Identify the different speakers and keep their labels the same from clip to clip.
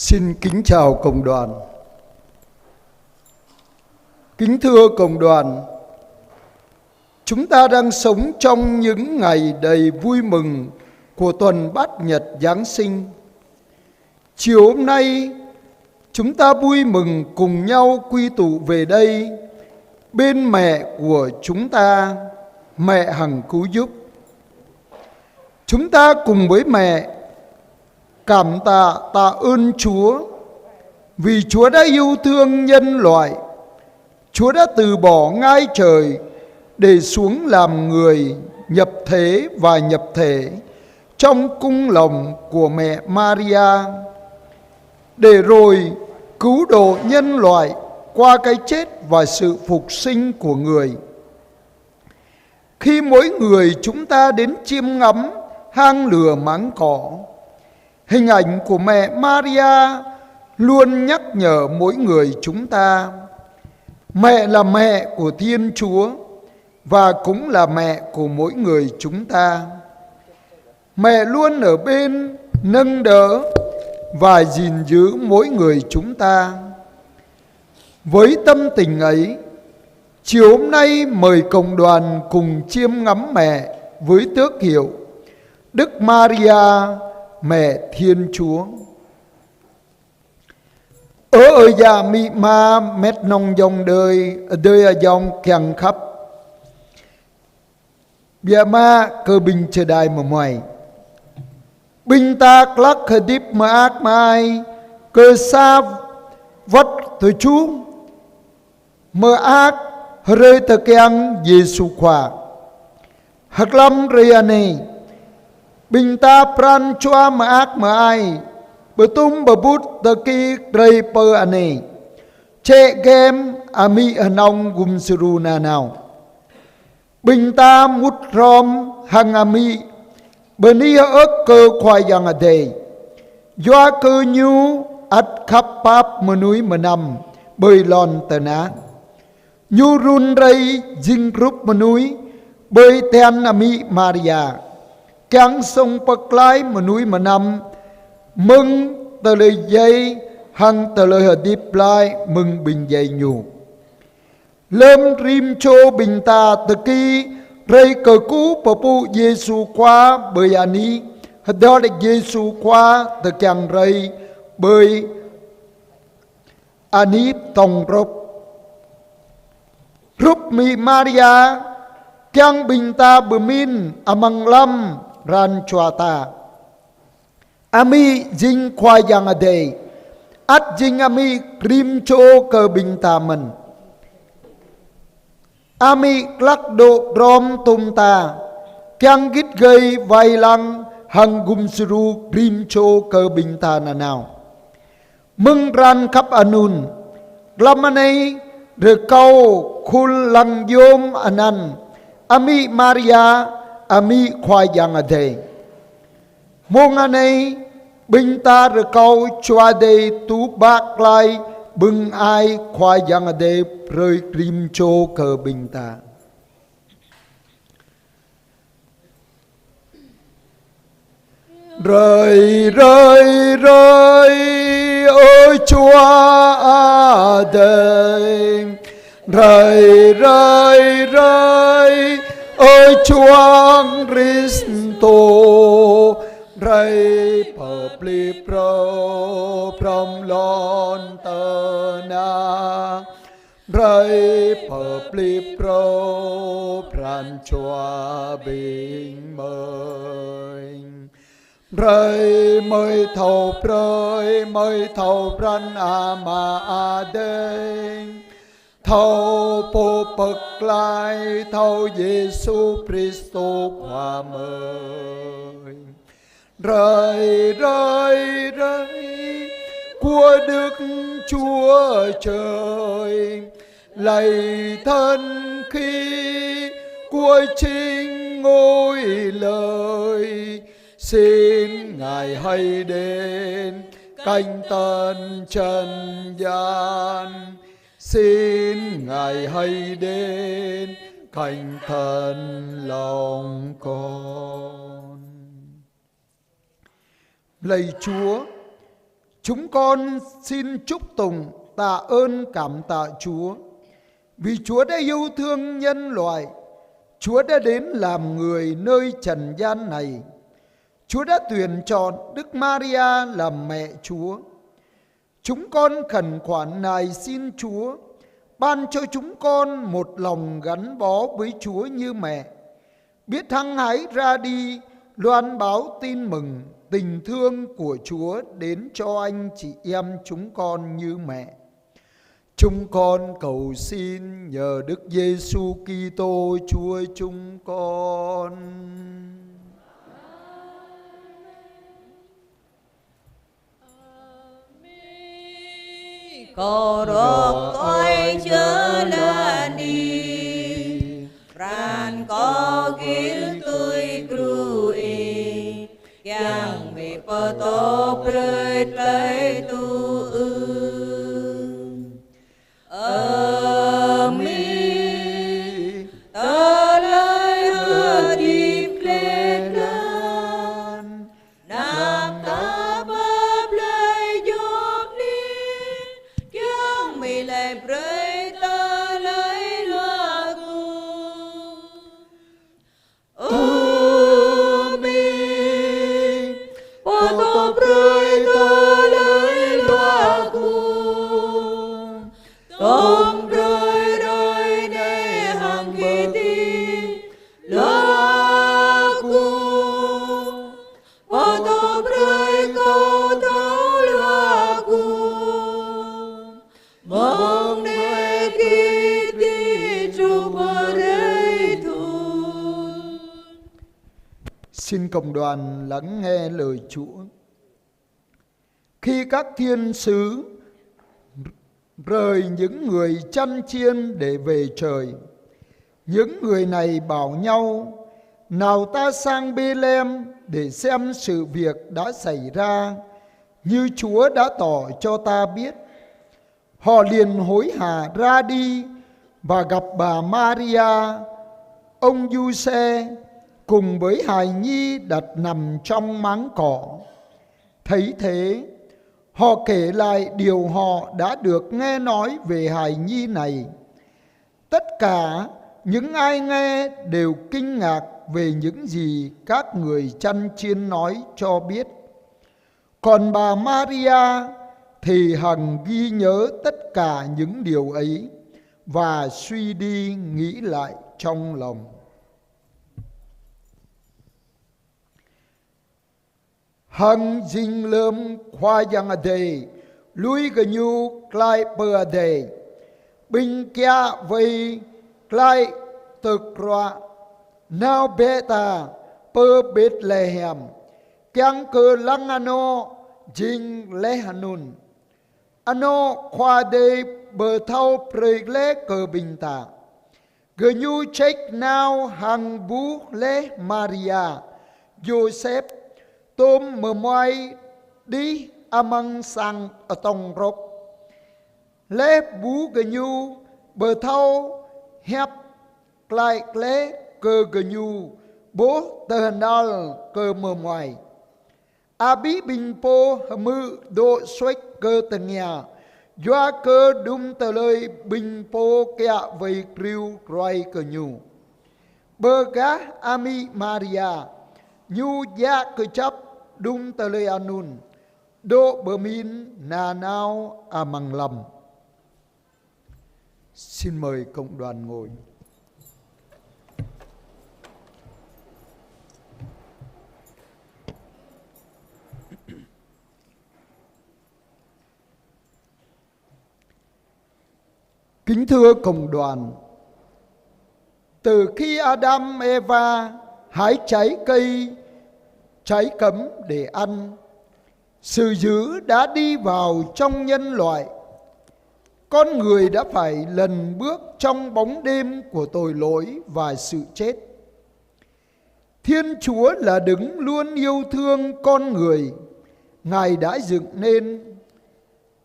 Speaker 1: Xin kính chào cộng đoàn. Kính thưa cộng đoàn, chúng ta đang sống trong những ngày đầy vui mừng của tuần Bát Nhật Giáng sinh. Chiều hôm nay, chúng ta vui mừng cùng nhau quy tụ về đây bên mẹ của chúng ta, mẹ hằng cứu giúp. Chúng ta cùng với mẹ cảm tạ ơn Chúa vì Chúa đã yêu thương nhân loại. Chúa đã từ bỏ ngai trời để xuống làm người, nhập thế và nhập thể trong cung lòng của mẹ Maria, để rồi cứu độ nhân loại qua cái chết và sự phục sinh của người. Khi mỗi người chúng ta đến chiêm ngắm hang lửa máng cỏ, hình ảnh của mẹ Maria luôn nhắc nhở mỗi người chúng ta, mẹ là mẹ của Thiên Chúa và cũng là mẹ của mỗi người chúng ta. Mẹ luôn ở bên nâng đỡ và gìn giữ mỗi người chúng ta. Với tâm tình ấy, chiều hôm nay mời cộng đoàn cùng chiêm ngắm mẹ với tước hiệu Đức Maria, mẹ Thiên Chúa. Ở già mị ma mét nông dòng đời ở dòng kèng khắp bia ma cơ bình chờ đài mà ngoài bình ta lắc khờ điếp mà ác mai cơ xa vất thời chú mơ ác rơi tờ kèng Giêsu khỏa hắc lâm rây anê bình ta pran chua mà ác mà ai bờ tung bờ bút tờ kỳ rây pơ anê chê game ami nong gum suru na nào bình ta mút rom hang ami bờ ni ớt cơ khoai yang ở đây doa cơ nhu at khắp pap mờ núi mờ nằm bơi lon tờ ná nhu run rây dinh group mờ núi bơi ten ami Maria căng sông bậc lái mờ núi mờ nằm mừng tờ lời dây hằng tờ lời hờ điệp lại mừng bình dây nhủ lâm rim chô bình ta tờ kỳ rây cờ cú bờ pu Giêsu qua bơi ani đó là Giêsu qua tờ càng rây bơi ani tòng rúp mi Maria càng bình ta bờ min amang lam ran chua ta ami jing khoa yang ở đây at jing ami rim chô cờ bình ta mình ami lắc độ rom tum ta kyang gít gây vai lăng hằng gum suru rim chô cờ bình ta na nào mừng ran khắp anun lamanay rơ câu khul lăng yom anan ami Maria ami khoa yang ở đây mong anay bình ta rơ câu chua đây tú bạc lai bưng ai khoa yang ở đây rơi rim chô cờ bình ta rơi ôi Chúa à đây rơi ôi Chúa Christo rơi pli pro prom lon tơ na rơi pli pro pran chua bình mời rơi mời thầu pran ama adeng thầu po bậc lai thầu Giêsu Christo qua mời rơi của Đức Chúa Trời lạy thân khi của chính ngôi lời xin Ngài hãy đến canh tân trần gian xin Ngài hãy đến canh thân lòng con. Lạy Chúa, Chúng con xin chúc tụng, tạ ơn, cảm tạ Chúa, vì Chúa đã yêu thương nhân loại. Chúa đã đến làm người nơi trần gian này. Chúa đã tuyển chọn Đức Maria làm mẹ Chúa. Chúng con khẩn khoản nài xin Chúa ban cho chúng con một lòng gắn bó với Chúa như mẹ, biết hăng hái ra đi loan báo tin mừng tình thương của Chúa đến cho anh chị em chúng con như mẹ. Chúng con cầu xin nhờ Đức Giêsu Kitô Chúa chúng con.
Speaker 2: Cầu độc tôi chớ là đi, ran có gil tôi grui, yang bị bờ tô rơi lấy tu
Speaker 1: Xin cộng đoàn lắng nghe lời Chúa. Khi các thiên sứ rời những người chăn chiên để về trời, những người này bảo nhau: nào ta sang Bê-lem để xem sự việc đã xảy ra như Chúa đã tỏ cho ta biết. Họ liền hối hả ra đi và gặp bà Maria, ông Giuse cùng với hài nhi đặt nằm trong máng cỏ. Thấy thế, họ kể lại điều họ đã được nghe nói về hài nhi này. Tất cả những ai nghe đều kinh ngạc về những gì các người chăn chiên nói cho biết. Còn bà Maria thì hằng ghi nhớ tất cả những điều ấy và suy đi nghĩ lại trong lòng. Hằng dinh lơm khoa yang đề, lui gần nhu klai bờ đề, bình kia vây klai thực roa, nào beta bờ Bethlehem, kiang cơ lăng ano jing lehanun, ano khoa đề bờ thâu pregle cơ bình ta, gần nhu check nào hằng bú le Maria, Joseph tôm mờ moai đi amang sang ở tông rốc lê bú gờ nhu bờ thâu hẹp lại lê cơ gờ nhu bố tờ hần đal cơ mờ moai a bí bình po mư độ xoách cơ tờ nhà doa cơ đúng tờ lời bình po kẹa vầy kriu roi cơ nhu bờ gá ami Maria nhu ya cơ chấp đúng tờ lời anun độ bờ min nà nao amang lầm. Xin mời cộng đoàn ngồi. Kính thưa cộng đoàn, từ khi Adam Eva hái trái cây trái cấm để ăn, sự dữ đã đi vào trong nhân loại. Con người đã phải lần bước trong bóng đêm của tội lỗi và sự chết. Thiên Chúa là đấng luôn yêu thương con người. Ngài đã dựng nên,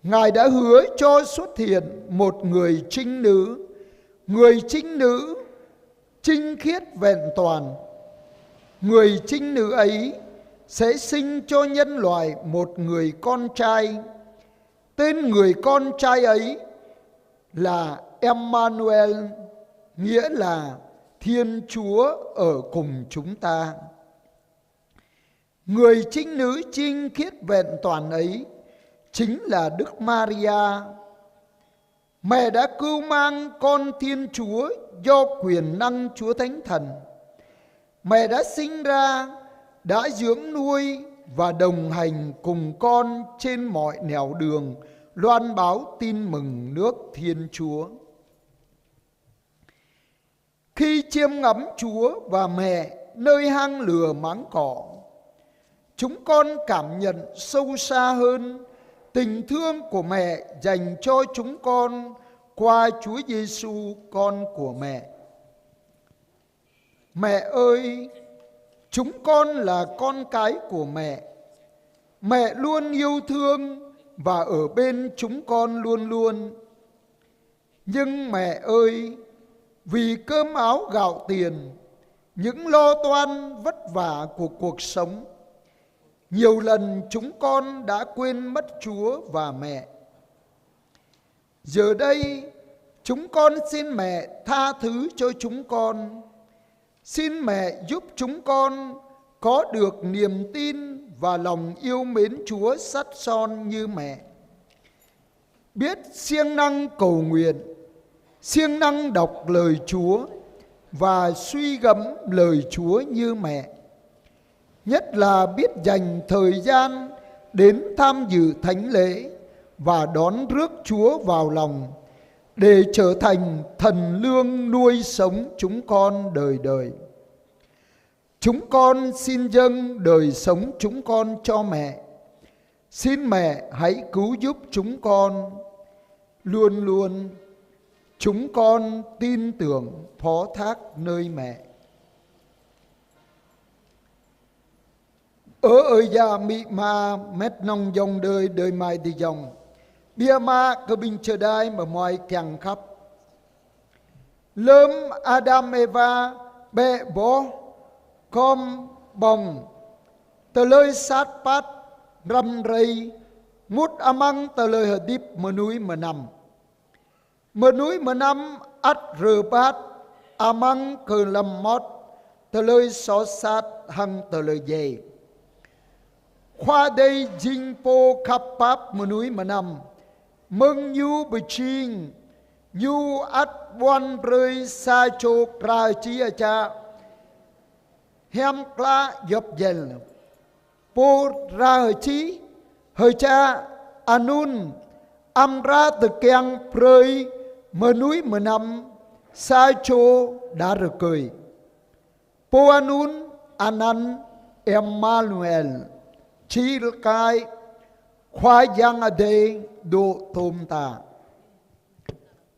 Speaker 1: Ngài đã hứa cho xuất hiện một người trinh nữ, người trinh nữ trinh khiết vẹn toàn. Người trinh nữ ấy sẽ sinh cho nhân loại một người con trai. Tên người con trai ấy là Emmanuel, nghĩa là Thiên Chúa ở cùng chúng ta. Người trinh nữ trinh khiết vẹn toàn ấy chính là Đức Maria. Mẹ đã cưu mang con Thiên Chúa do quyền năng Chúa Thánh Thần. Mẹ đã sinh ra, đã dưỡng nuôi và đồng hành cùng con trên mọi nẻo đường loan báo tin mừng nước Thiên Chúa. Khi chiêm ngắm Chúa và mẹ nơi hang lửa máng cỏ, chúng con cảm nhận sâu xa hơn tình thương của mẹ dành cho chúng con qua Chúa Giêsu, con của mẹ. Mẹ ơi, chúng con là con cái của mẹ. Mẹ luôn yêu thương và ở bên chúng con luôn luôn. Nhưng mẹ ơi, vì cơm áo gạo tiền, những lo toan vất vả của cuộc sống, nhiều lần chúng con đã quên mất Chúa và mẹ. Giờ đây, chúng con xin mẹ tha thứ cho chúng con. Xin mẹ giúp chúng con có được niềm tin và lòng yêu mến Chúa sắt son như mẹ. Biết siêng năng cầu nguyện, siêng năng đọc lời Chúa và suy gẫm lời Chúa như mẹ. Nhất là biết dành thời gian đến tham dự thánh lễ và đón rước Chúa vào lòng để trở thành thần lương nuôi sống chúng con đời đời. Chúng con xin dâng đời sống chúng con cho mẹ. Xin mẹ hãy cứu giúp chúng con. Luôn luôn chúng con tin tưởng phó thác nơi mẹ. Ở già mị ma mét nông dòng đời đời mai đi dòng. Bia ma cơ bình chờ đai mà mọi càng khắp. Lớm Adam Eva bẹ bó com bồng tờ lời sát phát râm rây mút amang tờ lời hợp điếp mờ núi mờ nằm. Mờ núi mờ năm ắt rờ bát amang cờ lâm mót tờ lời xó sát hăng tờ lời dề. Khoa đây dinh po khắp pháp mờ núi mờ nằm mừng nhu bì chinh nhu ắt boan rơi sa chô ra chi à cha hem kla dập dần po ra hơi chi hơi cha anun am ra từ keng prơi mờ núi mờ năm sa chô đã rực cười po anun anan Emmanuel chi kai khoai giang ở đây độ tôm ta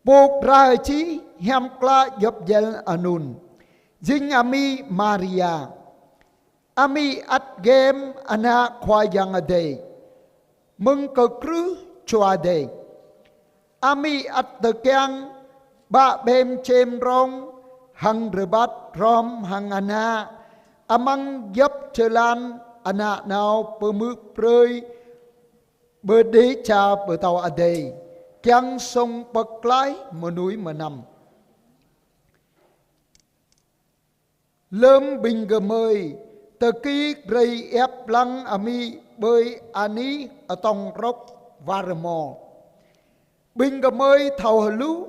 Speaker 1: buộc ra chi hem kla dập dần anun Dinh ami Maria ami at game ana khoai giang ở đây mừng cờ krư chua đây ami at the keng ba bem chem rong hang rebat rom hang ana amang dập chelan ana nào bờ mực prơi bờ đế cha bờ tàu ở đây keng sông bậc lái mờ núi mờ nằm. Lâm bình gờ mơi tờ ký rây ép lăng ami bơi ani ở tông rốc varmo bình gờ mơi thầu hờ lú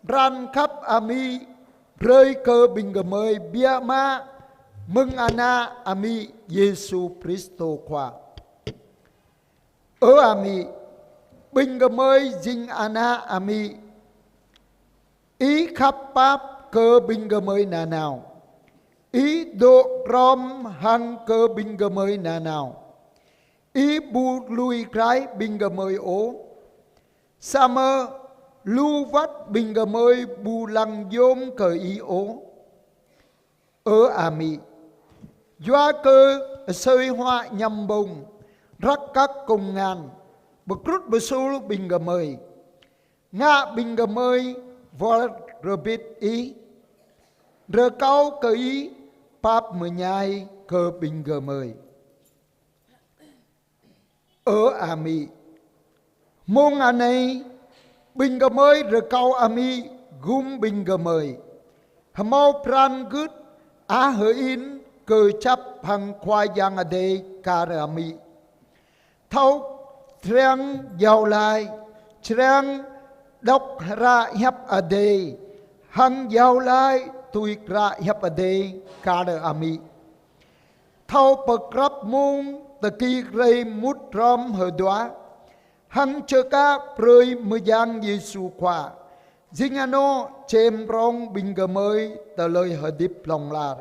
Speaker 1: ran khắp ami rơi cơ bình gờ mơi bia ma mừng ana ami Giêsu Christo khoa ở ami bình gờ mơi dinh ana ami ý khắp pháp cơ bình gờ mơi nà nào ý độ rom hăng cơ bình gờ mơi nà nào ý bu lui cái bình gờ mơi ố sa mơ lưu vắt bình gờ mơi bu lăng dôm cờ ý ố ở ami doa cơ sơi hoa nhầm bông rắc các công ngàn bậc rút bờ xu bình gờ mơi ngạ bình gờ mơi vợ rờ bít ý rờ cao cờ ý pháp mờ nhai cơ bình gờ mơi ở ami mong anei bình gà mới rồi câu ami gum bình gà mới mau pran gút á hỡi in cơ chấp hằng khoai giang ở đây cả ami thâu trăng giàu lại trăng đốc ra hấp ở đây hằng giàu lại tùy ra hấp ở đây cả ami thâu bậc rắp mông tờ kỳ rây mút rõm hờ đoá hằng chờ ca prơi mơ giang Giêsu khoa dinh ano chêm rong bình gà mới tờ lời hờ điệp lòng là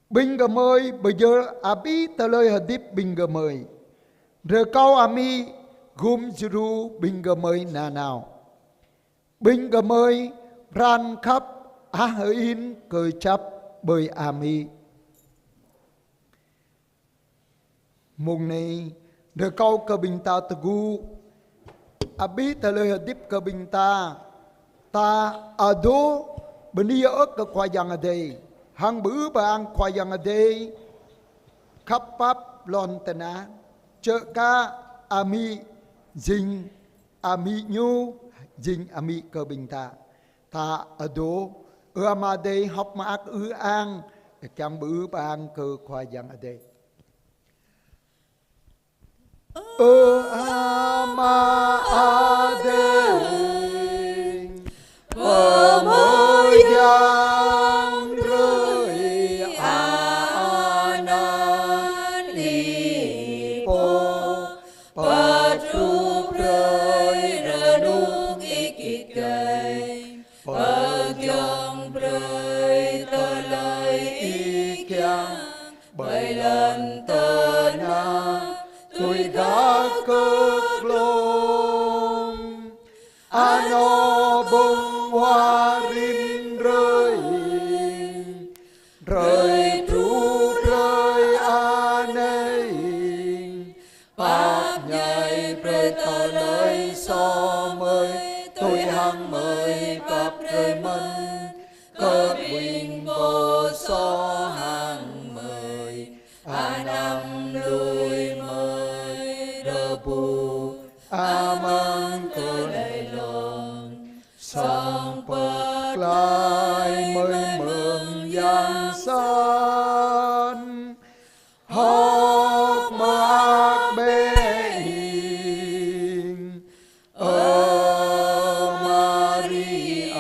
Speaker 1: bình gà mới bây giờ abi tờ lời hờ điệp bình gà mới rồi câu ami gum juru bình gà mới nà nào bình gà mới ran khắp á hờ in cười chấp bởi ami mùng này được câu cơ bình ta tegu abi ta lời hadip cơ bình ta ado beni ớt cơ khoa yang ở đây hang bự bang khoa yang ở đây khắp pháp lon tena chợ ca ami dinh ami nhu dinh ami cơ bình ta ado ama đây học mà ác ang chẳng bự bang cơ khoa yang ở đây ama adeng pemoyang rơi ananipo patrup rơi renung ikit cây pagyong rơi tơ lời ikyang bay lên tơ na tôi đã cất lông ano bông hoa rim rơi tru rơi anei bác nhảy rơi tờ lời so mời tôi hăng mời cặp rơi mân cất bình vô so hàng mời anam lùi amang cơ đại lòng sang bạc lại mới mừng giang san học mạc bê hình ở Maria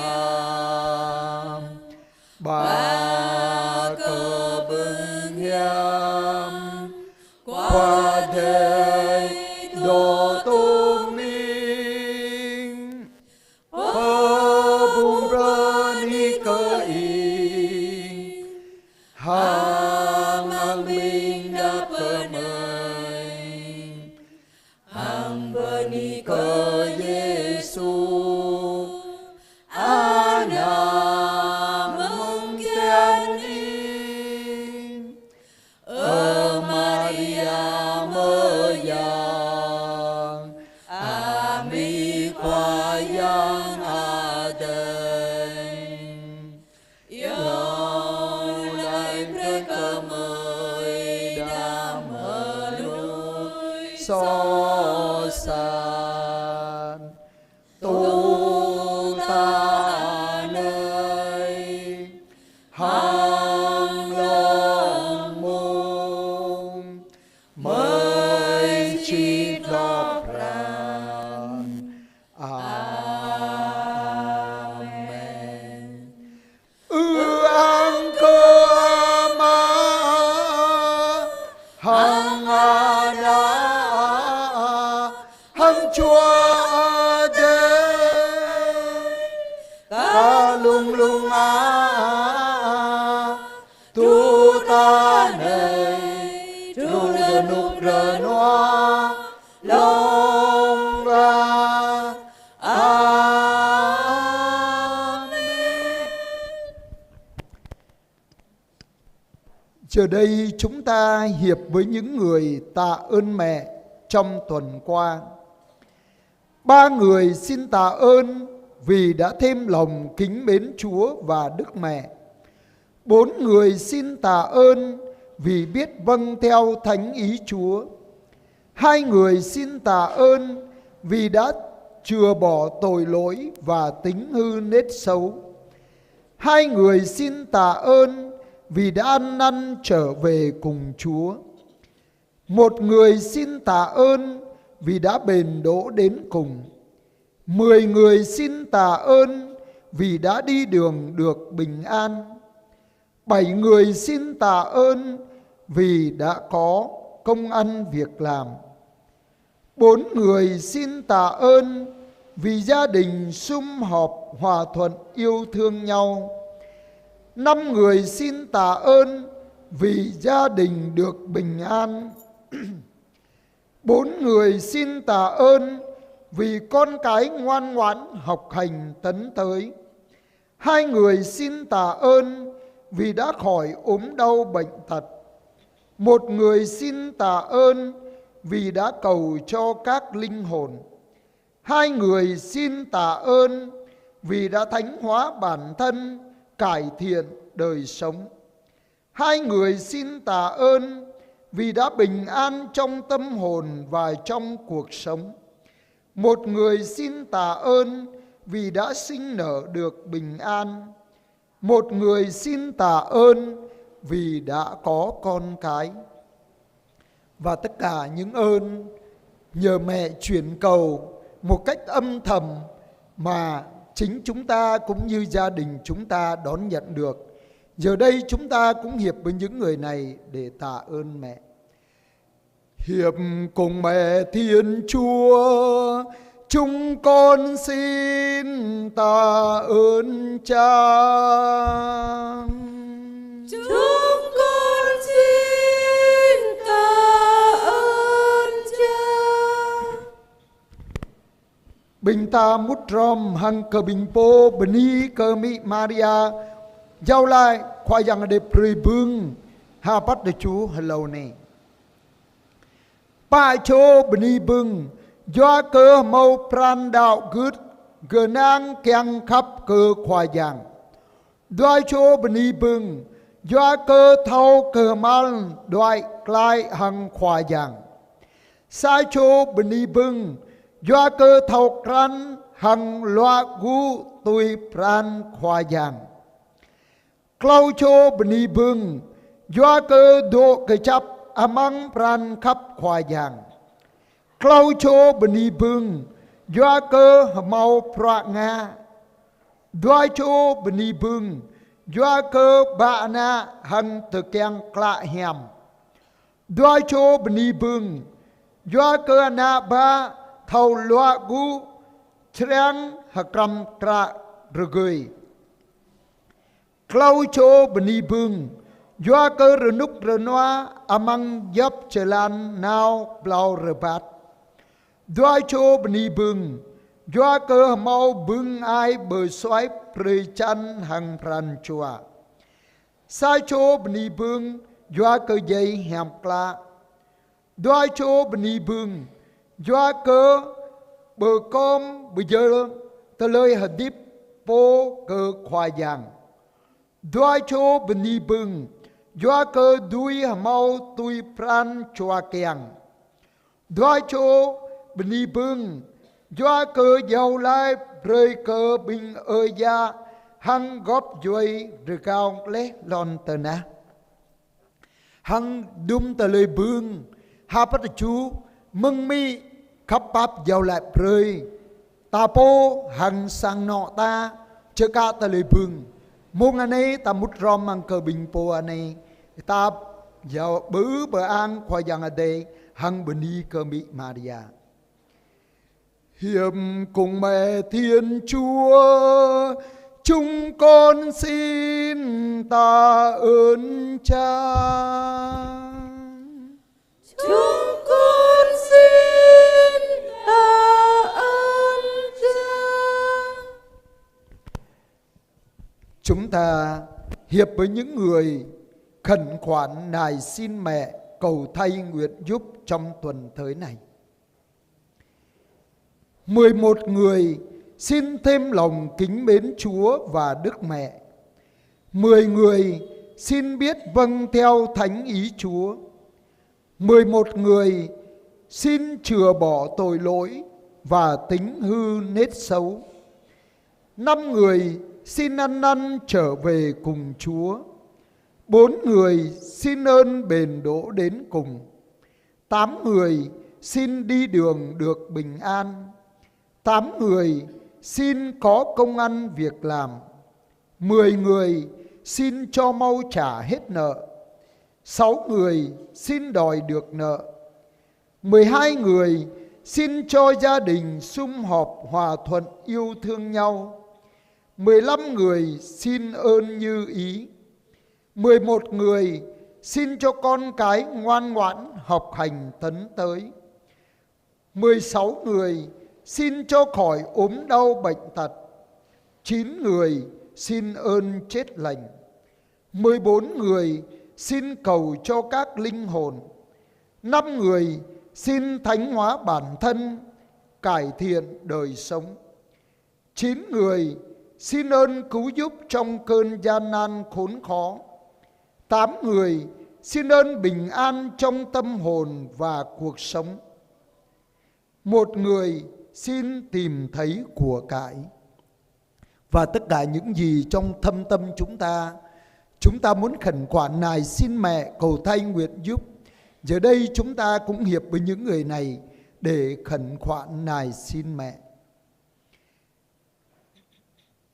Speaker 1: bà cơ bừng hiam qua đời đồ tôn minh hơ bùng rơ ni cơ y hàng ang minh đã phơ mời hàng bơ ni cơ Giêsu anam mong tiên in ở Maria mơ giang ami khoa yang adeng yang lại mereka mới đã mở núi so san tu ta nơi hang lòng mong mới chỉ đọc rằng amen ang cơ ma hằng ana hằng chúa đế ta lung lung tu ta này tu rơ nục rơ noa long ra amen. Giờ đây chúng ta hiệp với những người tạ ơn mẹ trong tuần qua. 3 người xin tạ ơn vì đã thêm lòng kính mến Chúa và Đức Mẹ. 4 người xin tạ ơn vì biết vâng theo thánh ý Chúa. Hai người xin tạ ơn vì đã chừa bỏ tội lỗi và tính hư nết xấu. Hai người xin tạ ơn vì đã ăn năn trở về cùng Chúa. Một người xin tạ ơn vì đã bền đỗ đến cùng. 10 người xin tạ ơn vì đã đi đường được bình an. 7 người xin tạ ơn vì đã có công ăn việc làm. 4 người xin tạ ơn vì gia đình sum họp hòa thuận yêu thương nhau. 5 người xin tạ ơn vì gia đình được bình an. 4 người xin tạ ơn vì con cái ngoan ngoãn học hành tấn tới. 2 người xin tạ ơn vì đã khỏi ốm đau bệnh tật. 1 người xin tạ ơn vì đã cầu cho các linh hồn. 2 người xin tạ ơn vì đã thánh hóa bản thân, cải thiện đời sống. 2 người xin tạ ơn vì đã bình an trong tâm hồn và trong cuộc sống. 1 người xin tạ ơn vì đã sinh nở được bình an. 1 người xin tạ ơn vì đã có con cái. Và tất cả những ơn nhờ mẹ chuyển cầu một cách âm thầm mà chính chúng ta cũng như gia đình chúng ta đón nhận được. Giờ đây chúng ta cũng hiệp với những người này để tạ ơn mẹ. Hiệp cùng mẹ Thiên Chúa, chúng con xin tạ ơn Cha.
Speaker 2: Chúng con xin tạ ơn Cha.
Speaker 1: Bình ta mút rom hằng cờ bình po beni cờ mỹ Maria giao lại khoa yang de pribung ha bắt de chú hello nè. Ba chô beni bưng do cơ mâu pran đạo gứt gờ nang keng khắp cơ khoa yang. Đôi chô beni bưng do cơ thâu cơ mal đôi klai hằng khoa yang. Sai chô beni bưng do cơ thâu kran hằng loa gu tui pran khoa yang. Klau chô beni bưng do cơ độ cơ chấp amang pran khắp khoa yang. Klau chô beni bưng do cơ mau pra nga. Đôi chô beni bưng do cơ bạ na hằng thực keng klạ hèm. Đôi chô beni bưng do cơ na ba thâu loa gu treng hakram tra rugui. Klau chô beni bưng do cơ renuk renoa amang yap chelan nao blau rebat. Đôi chô beni bưng do cơ mau bưng ai bờ xoáy prey chan hằng pran chua. Sai chô beni bưng do cơ dây hèm kla. Đôi chô beni bưng do cơ bờ com bờ giờ tờ lời hạt điếp po cơ khoa yang. Đôi chô beni bưng do cơ đuôi mau tui pran chua keng. Đôi chô beni bưng do cơ giàu lai rơi cơ bình ơi gia hăng góp duy rư cao lế lon tờ na. Hăng đúng tờ lời bưng hạ bắt chú mừng mi khắp bắp giàu lại rơi. Ta po hăng sang nọ ta chớ cả tờ lời bưng. Mông anh ấy ta mút rom mang cơ bình po anh ấy. Ta giàu bứ bờ an khoa yang ở đây hăng bần đi cơ mỹ Maria. Hiệp cùng mẹ Thiên Chúa, chúng con xin tạ ơn Cha.
Speaker 2: Chúng con xin tạ ơn Cha.
Speaker 1: Chúng ta hiệp với những người khẩn khoản nài xin mẹ cầu thay nguyện giúp trong tuần tới này. 11 người xin thêm lòng kính mến Chúa và Đức Mẹ. 10 người xin biết vâng theo thánh ý Chúa. 11 người xin chừa bỏ tội lỗi và tính hư nết xấu. 5 người xin ăn năn trở về cùng Chúa. 4 người xin ơn bền đỗ đến cùng. 8 người xin đi đường được bình an. 8 người xin có công ăn việc làm. 10 người xin cho mau trả hết nợ. 6 người xin đòi được nợ. 12 người xin cho gia đình sum họp hòa thuận yêu thương nhau. 15 người xin ơn như ý. 11 người xin cho con cái ngoan ngoãn học hành tấn tới. 16 người xin cho khỏi ốm đau bệnh tật. 9 người xin ơn chết lành. 14 người xin cầu cho các linh hồn. 5 người xin thánh hóa bản thân, cải thiện đời sống. 9 người xin ơn cứu giúp trong cơn gian nan khốn khó. 8 người xin ơn bình an trong tâm hồn và cuộc sống. 1 người xin tìm thấy của cải. Và tất cả những gì trong thâm tâm chúng ta muốn khẩn khoản nài xin mẹ cầu thay nguyện giúp. Giờ đây chúng ta cũng hiệp với những người này để khẩn khoản nài xin mẹ.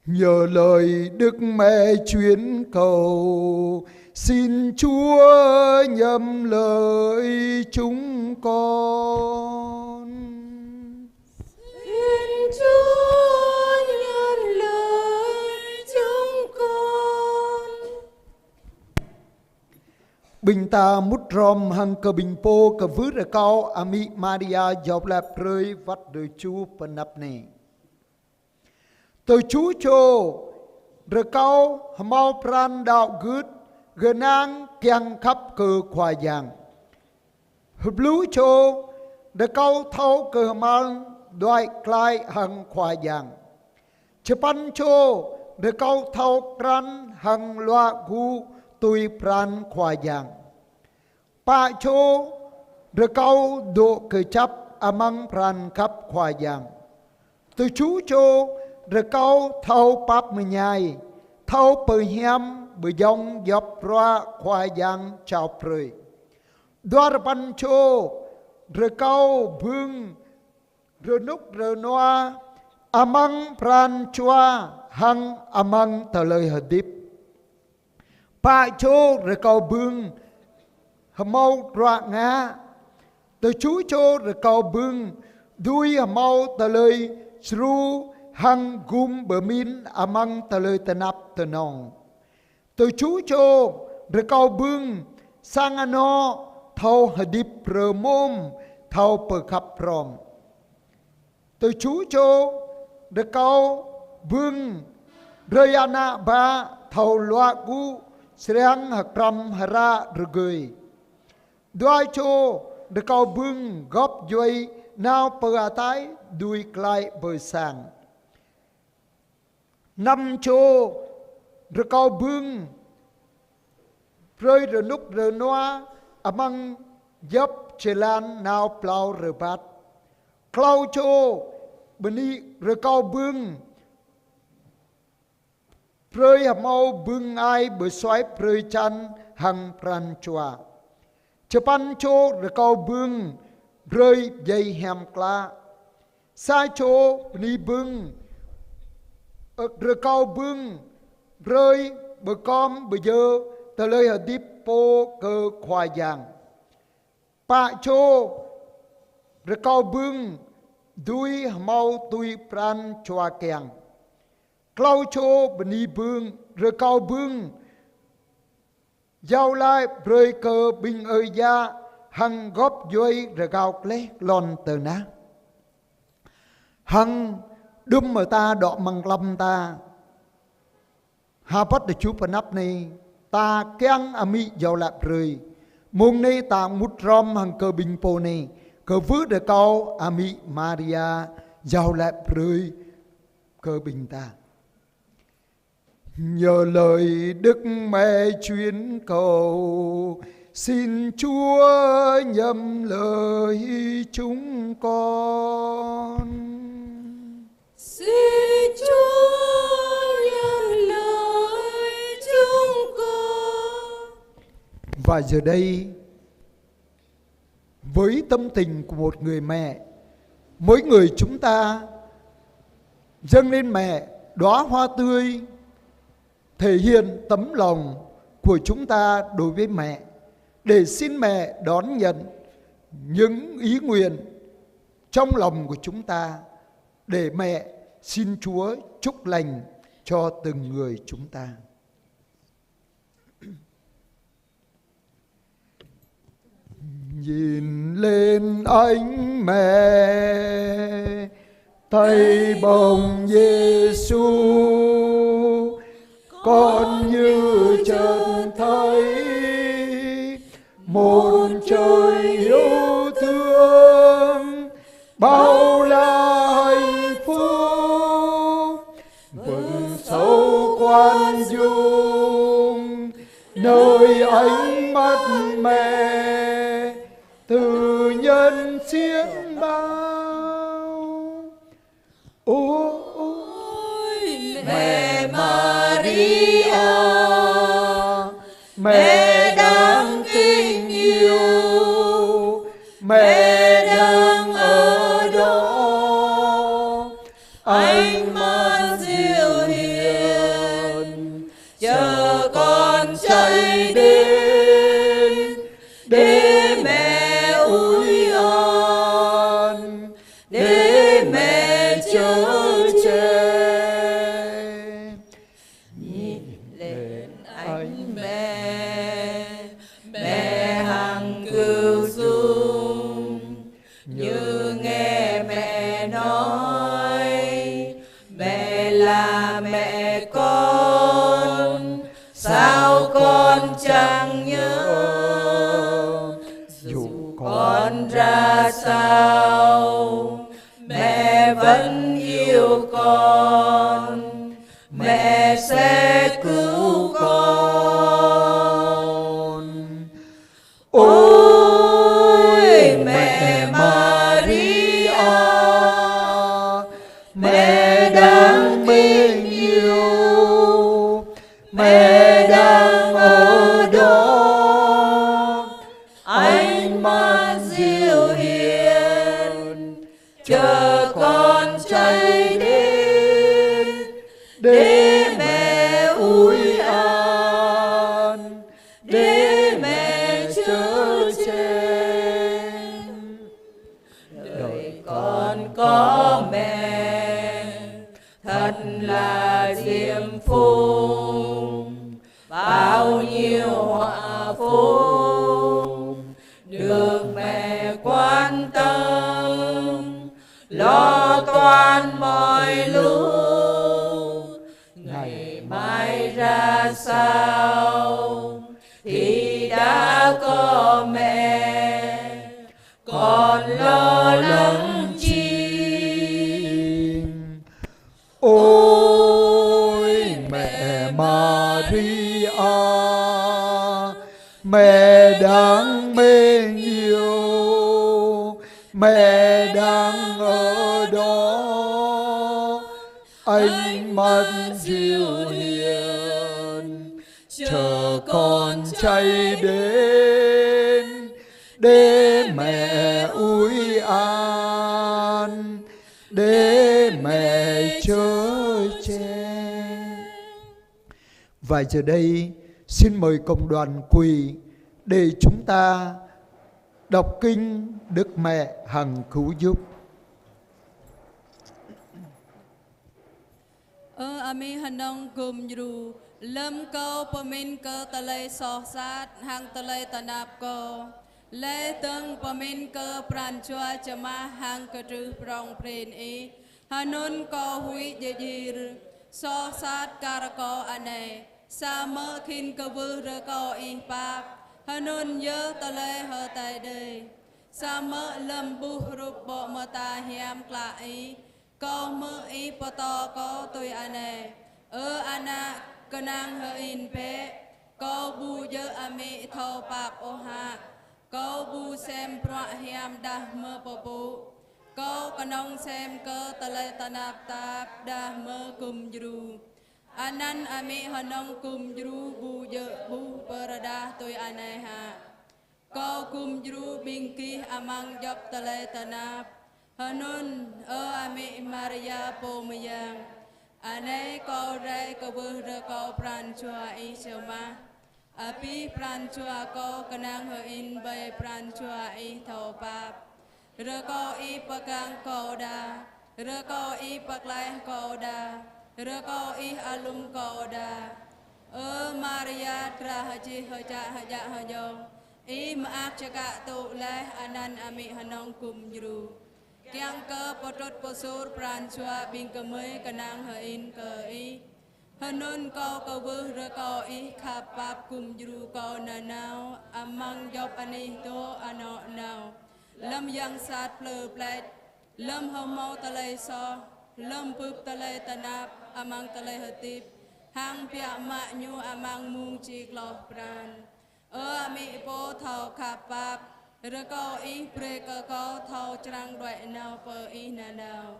Speaker 1: Nhờ lời Đức Mẹ chuyến cầu, xin Chúa nhậm lời chúng con.
Speaker 2: Xin Chúa nhận lời chúng con.
Speaker 1: Bình ta mút rom hằng cờ bình po cờ vứ rờ cao ami Maria dọc lạp rơi vắt đời chú phần nắp nè. Từ chú chô rờ cao mau pran đạo gứt gờ nang kiang khắp cờ khoa giang. Hợp lũ chô rờ cao thâu cờ mang đoại klai hằng khoa giang. Chê pan chô rờ cao thâu kran hằng loa gu tùy pran khoa giang. Pa chô rờ cao độ cờ chấp amang pran khắp khoa giang. Từ chú chô rờ cao thâu pap mê nhai thâu bờ hiếm bờ dòng dọc ra khoa giang chào prơi. Đoà rờ pan chô rờ cao bưng rờ núc rờ noa amang pran chua hằng amang tờ lời hợp điếp. Pa chô rờ cao bưng mau ra ngã. Từ chú chô rờ cao bưng đuôi mau tờ lời sru hằng gum bờ min amang tờ lời tờ nắp tờ nòng. Từ chú chô rờ cao bưng sang ano thâu hợp điếp rờ môm thâu bờ khắp ròm. Từ chú chô rờ cao bưng rơi ana ba thâu loa gu sreang hakram hara rờ gơi. Đoai chô rờ cao bưng góp duy nào bờ atái đuôi klai bờ sang. 5 chô rờ cao bưng rơi rờ núc rờ noa amang dấp chê lan nào plau rờ bát. Klau chô beni rờ cao bưng rơi hàm mau bưng ai bờ xoáy rơi chăn hằng pran chua. Chê pan chô rờ cao bưng rơi dây hàm kla. Sai chô beni bưng rờ cao bưng rơi bờ com bờ dơ tờ lời hợp điếp po cơ khoa giang. Pa chô rờ cao bưng đuôi mau tùy pran chua kèng. Klau chô beni bưng rờ cao bưng giao lai rơi cơ bình ơi gia hằng góp duy rờ cao lê lon tờ ná. Hằng đâm mà ta đọ măng lâm ta hà bắt được chú phần nắp này ta keng ami giàu lạp rơi mùng này ta mút rom hằng cơ bình po này cơ vứ được cao ami Maria giàu lạp rơi cơ bình ta. Nhờ lời Đức Mẹ chuyến cầu, xin Chúa nhậm lời chúng con.
Speaker 2: Xin Chúa nhận lời chúng con.
Speaker 1: Và giờ đây, với tâm tình của một người mẹ, mỗi người chúng ta dâng lên mẹ đóa hoa tươi, thể hiện tấm lòng của chúng ta đối với mẹ, để xin mẹ đón nhận những ý nguyện trong lòng của chúng ta, để mẹ xin Chúa chúc lành cho từng người chúng ta. Nhìn lên ánh mẹ, thấy bồng Giêsu, con như chợt thấy một trời yêu thương, bao la hạnh phúc, vầng sâu khoan dung nơi ánh mắt mẹ, từ nhân xiết bao.
Speaker 2: Ôi mẹ Maria,
Speaker 1: mẹ đáng kính yêu, mẹ đang ở đó, ánh mắt dịu hiền, chờ con chạy đến để mẹ ủi an, để mẹ chở che.
Speaker 2: nhìn lên ánh mẹ, mẹ hằng cừu dung, như nghe mẹ nói, mẹ là mẹ con, sao con chẳng nhớ, dù con ra sao mẹ vẫn yêu con, mẹ sẽ cứu con. Ôi mẹ Maria, mẹ đáng mến yêu, mẹ đang ở đó, ánh mắt dịu hiền, chờ con chạy đến để mẹ ủi an, để mẹ chở che. Đời con có mẹ thật là diệm phúc, bao nhiêu họa phúc được mẹ quan tâm, lo toan mọi lúc. Ngày mai ra sao thì đã có mẹ, còn lo lắng chi.
Speaker 1: Ôi mẹ Maria, mẹ đáng mến yêu, mẹ đang ở đó, ánh mắt dịu hiền, chờ con chạy đến để mẹ ủi an, để mẹ chở che. Và giờ đây xin mời cộng đoàn quỳ để chúng ta đọc kinh Đức Mẹ hằng cứu giúp.
Speaker 3: Ami hanong gum yru lâm câu pamin cơ ta lê so sát hang ta lê ta nạp cô lê tương pamin cơ pran chua chama hang cơ trư prong pren e hanun ko hui ye yir so sát karako ane sa mơ khin cơ vư rơ ko i pap hanun yơ ta lê hơ tay đề sa mơ lâm bu rup bo mơ ta hiam kla i ko mơ i poto ko tôi ane ana kenang he in pe câu bu dơ ame thâu bạc ô hạ câu bu xem proa hiam đa mơ bồ bù câu kanong xem cơ tà lê tà nạp tạp đa mơ cùng dru anan ame hanong cùng dru bu dơ bu berada tôi anai hạ câu cùng dru bingki amang job tà lê tà nạp hanun ame Maria po mayang anai câu rai câu bơ rơ câu pran chua i chama api pran chua câu kanang ho in bay pran chua i thâu pap rơ câu i pakang câu đa rơ câu i paklai câu đa rơ câu i alum câu đa Maria tra haji haja haja hajong i maak chaka tu lai anan ami hanong kum juru kiang ke potot posur pran chua bing kemei kanang ho in ke i hanun câu câu bơ rơ câu i khap pap kum juru câu na nao amang job ani to ano nao lâm yang sát plơ plét lâm hông mau tà lây so lâm bụp tà lây tà nạp amang tà lây hợp tiếp hang pia mạ nhu amang mung chi lọ pran ami po thao khap pap rơ câu i pre cơ câu thao trăng đoại nào pơ i na nào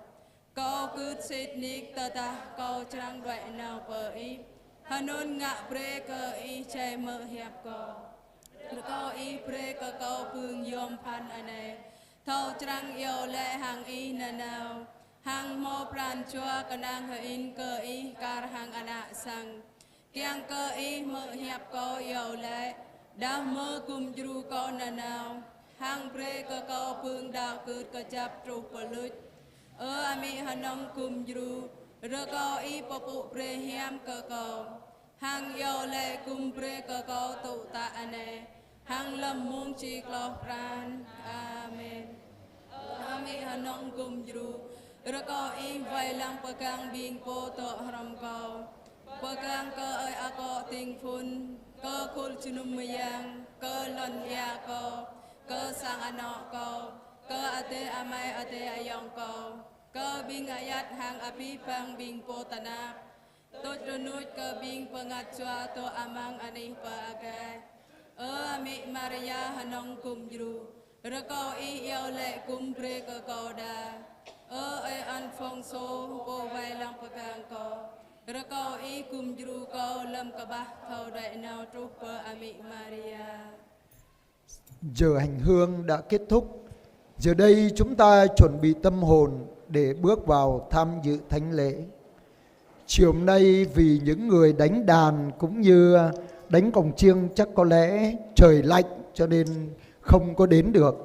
Speaker 3: câu cứ xịt nik tà ta câu trăng đoại nào pơ i hanun ngạ pre cơ i chay mơ hiệp câu câu i pre cơ câu phương yom pan ane thâu trăng yêu lệ hàng i na nào hàng mô pran chua kanang ho in cơ i kar hàng ana sang kiang cơ i mơ hiệp câu yêu lệ đa mơ kum jru câu na nào hàng pre cơ câu phương đạo cướt cơ chap tru pơ luch ami hanong kum jru rơ câu i popu pre hiam cơ câu hàng yêu lệ kum pre cơ câu tụ ta ane hàng lâm mung chi lo pran amen ami hanong kum jru rơ câu i vai lang pakang bing po to haram câu pakang cơ ơi a ko ting phun cơ khul chunum mayang cơ lon ya câu cơ sang ano câu cơ ate amai ate ayong câu cơ bing ayat hang api pang bing po tanap tot runut cơ bing pangat chua to amang ani pa agay ami Maria hanong kum jru rơ câu i yêu lệ kum pre cơ câu đa ai an phong so po vai lang pakang câu rơ câu i kum jru câu lâm ka ba thâu đại nào tru pơ ami Maria.
Speaker 1: Giờ hành hương đã kết thúc. Giờ đây chúng ta chuẩn bị tâm hồn để bước vào tham dự thánh lễ. Chiều hôm nay vì những người đánh đàn cũng như đánh cồng chiêng chắc có lẽ trời lạnh cho nên không có đến được.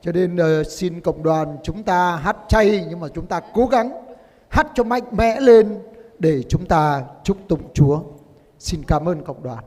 Speaker 1: Cho nên xin cộng đoàn chúng ta hát chay nhưng mà chúng ta cố gắng hát cho mạnh mẽ lên để chúng ta chúc tụng Chúa. Xin cảm ơn cộng đoàn.